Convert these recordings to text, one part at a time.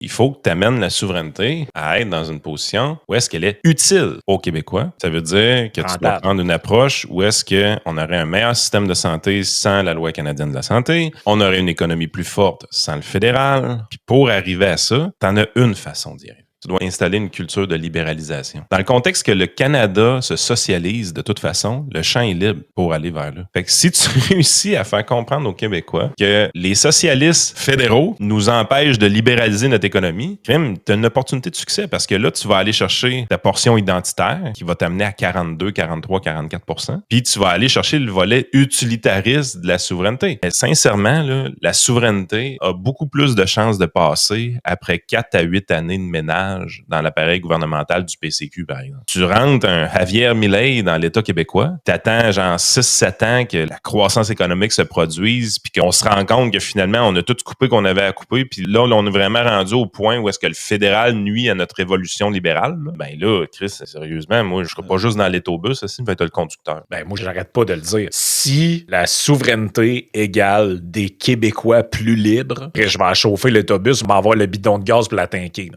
Il faut que tu amènes la souveraineté à être dans une position où est-ce qu'elle est utile aux Québécois. Ça veut dire que tu dois prendre une approche où est-ce qu'on aurait un meilleur système de santé sans la loi canadienne de la santé, on aurait une économie plus forte sans le fédéral. Puis pour arriver à ça, tu en as une façon d'y arriver. Tu dois installer une culture de libéralisation. Dans le contexte que le Canada se socialise de toute façon, le champ est libre pour aller vers là. Fait que si tu réussis à faire comprendre aux Québécois que les socialistes fédéraux nous empêchent de libéraliser notre économie, tu as une opportunité de succès parce que là, tu vas aller chercher ta portion identitaire qui va t'amener à 42, 43, 44 %. Puis tu vas aller chercher le volet utilitariste de la souveraineté. Mais sincèrement, là, la souveraineté a beaucoup plus de chances de passer après 4 à 8 années de ménage dans l'appareil gouvernemental du PCQ, par exemple. Tu rentres un Javier Milei dans l'État québécois, t'attends genre 6-7 ans que la croissance économique se produise, puis qu'on se rend compte que finalement, on a tout coupé qu'on avait à couper, puis là, on est vraiment rendu au point où est-ce que le fédéral nuit à notre révolution libérale. Là. Ben là, Chris, sérieusement, moi, je serai pas juste dans l'autobus, aussi, je vais être le conducteur. Ben moi, j'arrête pas de le dire. Si la souveraineté égale des Québécois plus libres, je vais chauffer l'autobus, je vais avoir le bidon de gaz pour la tanker.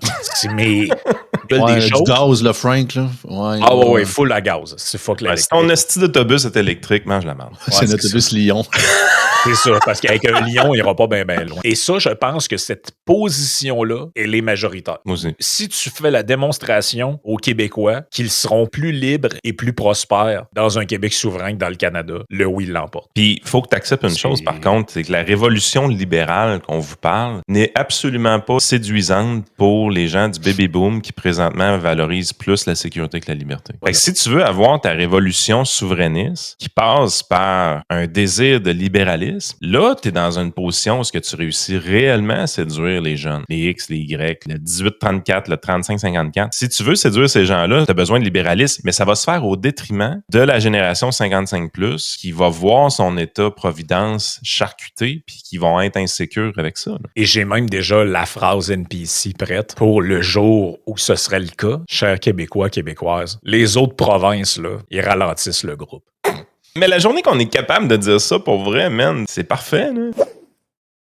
Mais ouais, du gaz, le Frank, là. Ouais, ah ouais, full à gaz. C'est fuck l'électrique. Si ton esti d'autobus est électrique, mange la merde. C'est un autobus Lyon. C'est ça, parce qu'avec un lion, il ira pas bien loin. Et ça, je pense que cette position-là, elle est majoritaire. Moi aussi. Si tu fais la démonstration aux Québécois qu'ils seront plus libres et plus prospères dans un Québec souverain que dans le Canada, le oui l'emporte. Puis, il faut que tu acceptes une chose, par contre, c'est que la révolution libérale qu'on vous parle n'est absolument pas séduisante pour les gens du baby-boom qui, présentement, valorisent plus la sécurité que la liberté. Voilà. Fait que si tu veux avoir ta révolution souverainiste qui passe par un désir de libéralisme, là, tu es dans une position où ce que tu réussis réellement à séduire les jeunes, les X, les Y, le 18-34, le 35-54. Si tu veux séduire ces gens-là, tu as besoin de libéralisme, mais ça va se faire au détriment de la génération 55+, qui va voir son état-providence charcuté puis qui vont être insécures avec ça. Là. Et j'ai même déjà la phrase NPC prête pour le jour où ce serait le cas. Chers Québécois, Québécoises, les autres provinces, là, ils ralentissent le groupe. Mais la journée qu'on est capable de dire ça, pour vrai, man, c'est parfait, là.